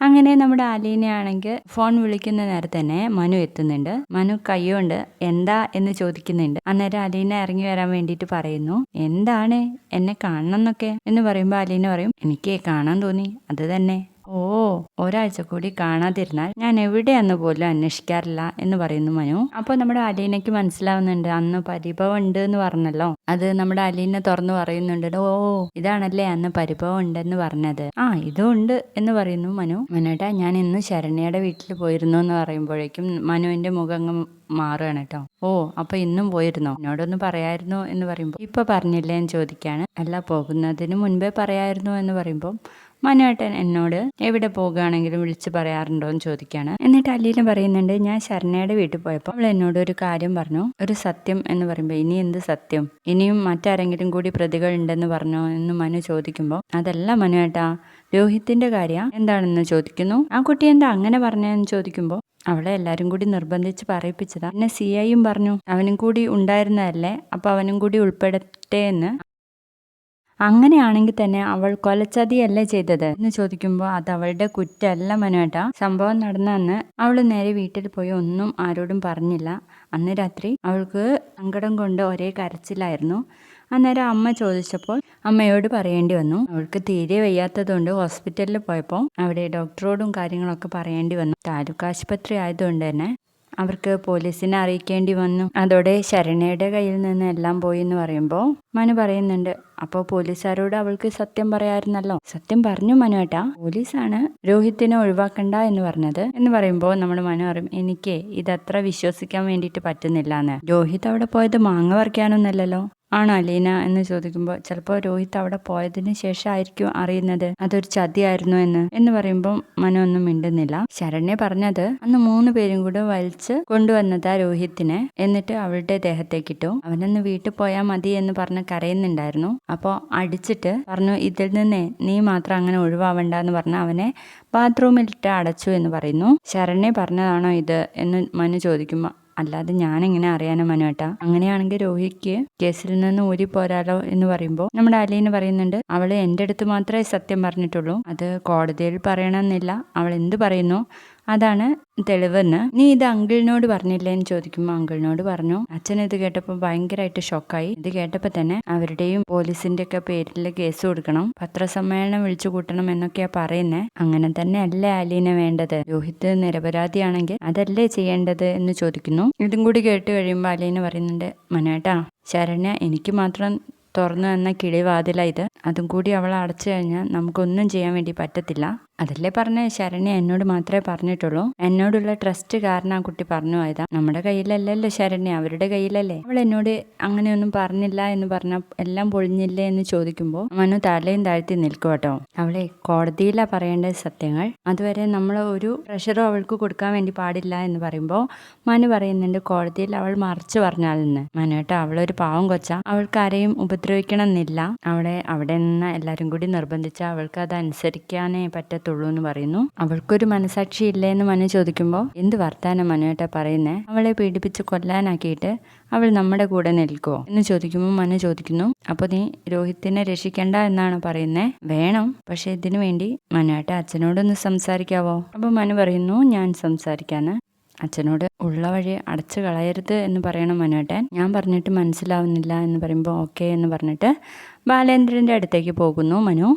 അങ്ങനെ നമ്മുടെ അലീനയാണെങ്കിൽ ഫോൺ വിളിക്കുന്ന നേരത്തെ തന്നെ മനു എത്തുന്നുണ്ട്. മനു കൈകൊണ്ട് എന്താ എന്ന് ചോദിക്കുന്നുണ്ട്. അന്നേരം അലീന ഇറങ്ങി വരാൻ വേണ്ടിയിട്ട് പറയുന്നു, എന്താണ് എന്നെ കാണണം എന്നൊക്കെ എന്ന് പറയുമ്പോൾ അലീന പറയും, എനിക്ക് കാണാൻ തോന്നി, അത് തന്നെ. ഓ, ഒരാഴ്ച കൂടി കാണാതിരുന്നാൽ ഞാൻ എവിടെയാന്ന് പോലും അന്വേഷിക്കാറില്ല എന്ന് പറയുന്നു മനു. അപ്പോൾ നമ്മുടെ അലീനയ്ക്ക് മനസ്സിലാവുന്നുണ്ട്, അന്ന് പരിഭവം ഉണ്ട് എന്ന് പറഞ്ഞല്ലോ. അത് നമ്മുടെ അലീന തുറന്നു പറയുന്നുണ്ട്, ഓ ഇതാണല്ലേ അന്ന് പരിഭവം ഉണ്ടെന്ന് പറഞ്ഞത്. ആ, ഇതും ഉണ്ട് എന്ന് പറയുന്നു മനു. മനുട്ടാ, ഞാൻ ഇന്ന് ശരണ്യയുടെ വീട്ടിൽ പോയിരുന്നു എന്ന് പറയുമ്പോഴേക്കും മനുവിന്റെ മുഖം അങ്ങ് മാറുകയാണ് കേട്ടോ. ഓ, അപ്പൊ ഇന്നും പോയിരുന്നോ? എന്നോടൊന്ന് പറയായിരുന്നോ എന്ന് പറയുമ്പോൾ ഇപ്പൊ പറഞ്ഞില്ലേ എന്ന് ചോദിക്കാണ്. അല്ല, പോകുന്നതിന് മുൻപേ പറയായിരുന്നു എന്ന് പറയുമ്പോൾ മനുവേട്ടൻ എന്നോട് എവിടെ പോകുകയാണെങ്കിലും വിളിച്ച് പറയാറുണ്ടോ എന്ന് ചോദിക്കുകയാണ്. എന്നിട്ട് അലീന പറയുന്നുണ്ട്, ഞാൻ ശരണയുടെ വീട്ടിൽ പോയപ്പോൾ അവൾ എന്നോട് ഒരു കാര്യം പറഞ്ഞു, ഒരു സത്യം എന്ന് പറയുമ്പോൾ ഇനി എന്ത് സത്യം? ഇനിയും മറ്റാരെങ്കിലും കൂടി പ്രതികൾ ഉണ്ടെന്ന് പറഞ്ഞോ എന്ന് മനു ചോദിക്കുമ്പോൾ അതല്ല മനുവേട്ടാ, രോഹിത്തിന്റെ കാര്യം എന്താണെന്ന് ചോദിക്കുന്നു. ആ കുട്ടി എന്താ അങ്ങനെ പറഞ്ഞതെന്ന് ചോദിക്കുമ്പോൾ അവളെ എല്ലാരും കൂടി നിർബന്ധിച്ച് പറയിപ്പിച്ചതാ. പിന്നെ CIയും പറഞ്ഞു അവനും കൂടി ഉണ്ടായിരുന്നതല്ലേ, അപ്പൊ അവനും കൂടി ഉൾപ്പെടട്ടെ എന്ന്. അങ്ങനെയാണെങ്കിൽ തന്നെ അവൾ കൊലച്ചതിയല്ലേ ചെയ്തത് എന്ന് ചോദിക്കുമ്പോൾ അത് അവളുടെ കുറ്റമല്ല മനുവേട്ടാ. സംഭവം നടന്ന അന്ന് അവൾ നേരെ വീട്ടിൽ പോയി ഒന്നും ആരോടും പറഞ്ഞില്ല. അന്ന് രാത്രി അവൾക്ക് സങ്കടം കൊണ്ട് ഒരേ കരച്ചിലായിരുന്നു. അന്നേരം അമ്മ ചോദിച്ചപ്പോൾ അമ്മയോട് പറയേണ്ടി വന്നു. അവൾക്ക് തീരെ വയ്യാത്തതുകൊണ്ട് ഹോസ്പിറ്റലിൽ പോയപ്പോൾ അവിടെ ഡോക്ടറോടും കാര്യങ്ങളൊക്കെ പറയേണ്ടി വന്നു. താലൂക്ക് ആശുപത്രി ആയതുകൊണ്ട് തന്നെ അവർക്ക് പോലീസിനെ അറിയിക്കേണ്ടി വന്നു. അതോടെ ശരണയുടെ കയ്യിൽ നിന്ന് എല്ലാം പോയി എന്ന് പറയുമ്പോൾ മനു പറയുന്നുണ്ട്, അപ്പോൾ പോലീസുകാരോട് അവൾക്ക് സത്യം പറയായിരുന്നല്ലോ. സത്യം പറഞ്ഞു മനുവേട്ടാ, പോലീസാണ് രോഹിത്തിനെ ഒഴിവാക്കണ്ട എന്ന് പറഞ്ഞത് എന്ന് പറയുമ്പോൾ നമ്മുടെ മനു പറയും, എനിക്ക് ഇതത്ര വിശ്വസിക്കാൻ വേണ്ടിയിട്ട് പറ്റുന്നില്ല എന്ന്. രോഹിത് അവിടെ പോയത് മാങ്ങ പറിക്കാനൊന്നല്ലല്ലോ. ആണോ അലീന എന്ന് ചോദിക്കുമ്പോൾ ചിലപ്പോൾ രോഹിത് അവിടെ പോയതിന് ശേഷമായിരിക്കും അറിയുന്നത് അതൊരു ചതിയായിരുന്നു എന്ന് പറയുമ്പോൾ മനു ഒന്നും മിണ്ടുന്നില്ല. ശരണ്യ പറഞ്ഞത് അന്ന് 3 പേരും കൂടെ വലിച്ച് കൊണ്ടുവന്നതാ രോഹിത്തിനെ, എന്നിട്ട് അവളുടെ ദേഹത്തേക്കിട്ടു. അവനൊന്ന് വീട്ടിൽ പോയാൽ മതി എന്ന് പറഞ്ഞ് കരയുന്നുണ്ടായിരുന്നു. അപ്പോൾ അടിച്ചിട്ട് പറഞ്ഞു, ഇതിൽ നിന്ന് നീ മാത്രം അങ്ങനെ ഒഴിവാവണ്ട എന്ന് പറഞ്ഞ് അവനെ ബാത്റൂമിലിട്ട് അടച്ചു എന്ന് പറയുന്നു. ശരണ്യ പറഞ്ഞതാണോ ഇത് എന്ന് മനു ചോദിക്കുമ്പോൾ അല്ലാതെ ഞാനെങ്ങനെ അറിയാനോ മനുവേട്ടാ, അങ്ങനെയാണെങ്കിൽ രോഹിക്ക് കേസിൽ നിന്ന് ഊരി പോരാലോ എന്ന് പറയുമ്പോൾ നമ്മുടെ അലീന പറയുന്നുണ്ട്, അവള് എൻ്റെ അടുത്ത് മാത്രമേ സത്യം പറഞ്ഞിട്ടുള്ളൂ, അത് കോടതിയിൽ പറയണമെന്നില്ല, അവൾ എന്ത് പറയുന്നു അതാണ് തെളിവെന്ന്. നീ ഇത് അങ്കിളിനോട് പറഞ്ഞില്ലേ എന്ന് ചോദിക്കുമ്പോൾ അങ്കിളിനോട് പറഞ്ഞു. അച്ഛൻ ഇത് കേട്ടപ്പോൾ ഭയങ്കരമായിട്ട് ഷോക്കായി. ഇത് കേട്ടപ്പോൾ തന്നെ അവരുടെയും പോലീസിന്റെ ഒക്കെ പേരിൽ കേസ് കൊടുക്കണം, പത്രസമ്മേളനം വിളിച്ചു കൂട്ടണം എന്നൊക്കെയാ പറയുന്നേ. അങ്ങനെ തന്നെ അല്ലേ അലീന വേണ്ടത്? രോഹിത് നിരപരാധിയാണെങ്കിൽ അതല്ലേ ചെയ്യേണ്ടത് എന്ന് ചോദിക്കുന്നു. ഇതും കൂടി കേട്ട് കഴിയുമ്പോൾ അലീന പറയുന്നുണ്ട്, മനുവേട്ടാ, ശരണ്യ എനിക്ക് മാത്രം തുറന്നു തന്ന കിളിവാതില ഇത്, അതും കൂടി അവൾ അടച്ചു കഴിഞ്ഞാൽ നമുക്കൊന്നും ചെയ്യാൻ വേണ്ടി പറ്റത്തില്ല. അതല്ലേ പറഞ്ഞ ശരണ്യ എന്നോട് മാത്രമേ പറഞ്ഞിട്ടുള്ളൂ, എന്നോടുള്ള ട്രസ്റ്റ് കാരണം ആ കുട്ടി പറഞ്ഞു പോയതാ. നമ്മുടെ കയ്യിലല്ലല്ലോ ശരണ്യ, അവരുടെ കയ്യിലല്ലേ. അവൾ എന്നോട് അങ്ങനെയൊന്നും പറഞ്ഞില്ല എന്ന് പറഞ്ഞാൽ എല്ലാം പൊളിഞ്ഞില്ലേ എന്ന് ചോദിക്കുമ്പോൾ മനു തലയും താഴ്ത്തി നിൽക്കും കേട്ടോ. അവളെ കോടതിയിലാ പറയേണ്ട സത്യങ്ങൾ, അതുവരെ നമ്മൾ ഒരു പ്രഷറും അവൾക്ക് കൊടുക്കാൻ വേണ്ടി പാടില്ല എന്ന് പറയുമ്പോൾ മനു പറയുന്നുണ്ട്, കോടതിയിൽ അവൾ മറിച്ചു പറഞ്ഞാലെന്ന്. മനു കേട്ടോ, അവളൊരു പാവം കൊച്ച, അവൾക്ക് ആരെയും ഉപദ്രവിക്കണം എന്നില്ല. അവിടെ നിന്ന് എല്ലാവരും കൂടി നിർബന്ധിച്ച അവൾക്ക് അത് അനുസരിക്കാനേ പറ്റത്തുള്ളൂ എന്ന് പറയുന്നു. അവൾക്കൊരു മനസാക്ഷി ഇല്ലേ എന്ന് മനു ചോദിക്കുമ്പോൾ എന്ത് വർത്താനം മനുവേട്ടാ പറയുന്നേ, അവളെ പീഡിപ്പിച്ച് കൊല്ലാനാക്കിയിട്ട് അവൾ നമ്മുടെ കൂടെ നിൽക്കുമോ എന്ന് ചോദിക്കുമ്പോൾ മനു ചോദിക്കുന്നു, അപ്പൊ നീ രോഹിത്തിനെ രക്ഷിക്കണ്ട എന്നാണ് പറയുന്നേ? വേണം, പക്ഷെ ഇതിനു വേണ്ടി മനുവേട്ട അച്ഛനോടൊന്ന് സംസാരിക്കാവോ? അപ്പൊ മനു പറയുന്നു, ഞാൻ സംസാരിക്കാന്ന്. അച്ഛനോട് ഉള്ള വഴി അടച്ചു കളയരുത് എന്ന് പറയണം മനുവേട്ടൻ. ഞാൻ പറഞ്ഞിട്ട് മനസ്സിലാവുന്നില്ല എന്ന് പറയുമ്പോൾ ഓക്കെ എന്ന് പറഞ്ഞിട്ട് ബാലേന്ദ്രന്റെ അടുത്തേക്ക് പോകുന്നു മനു.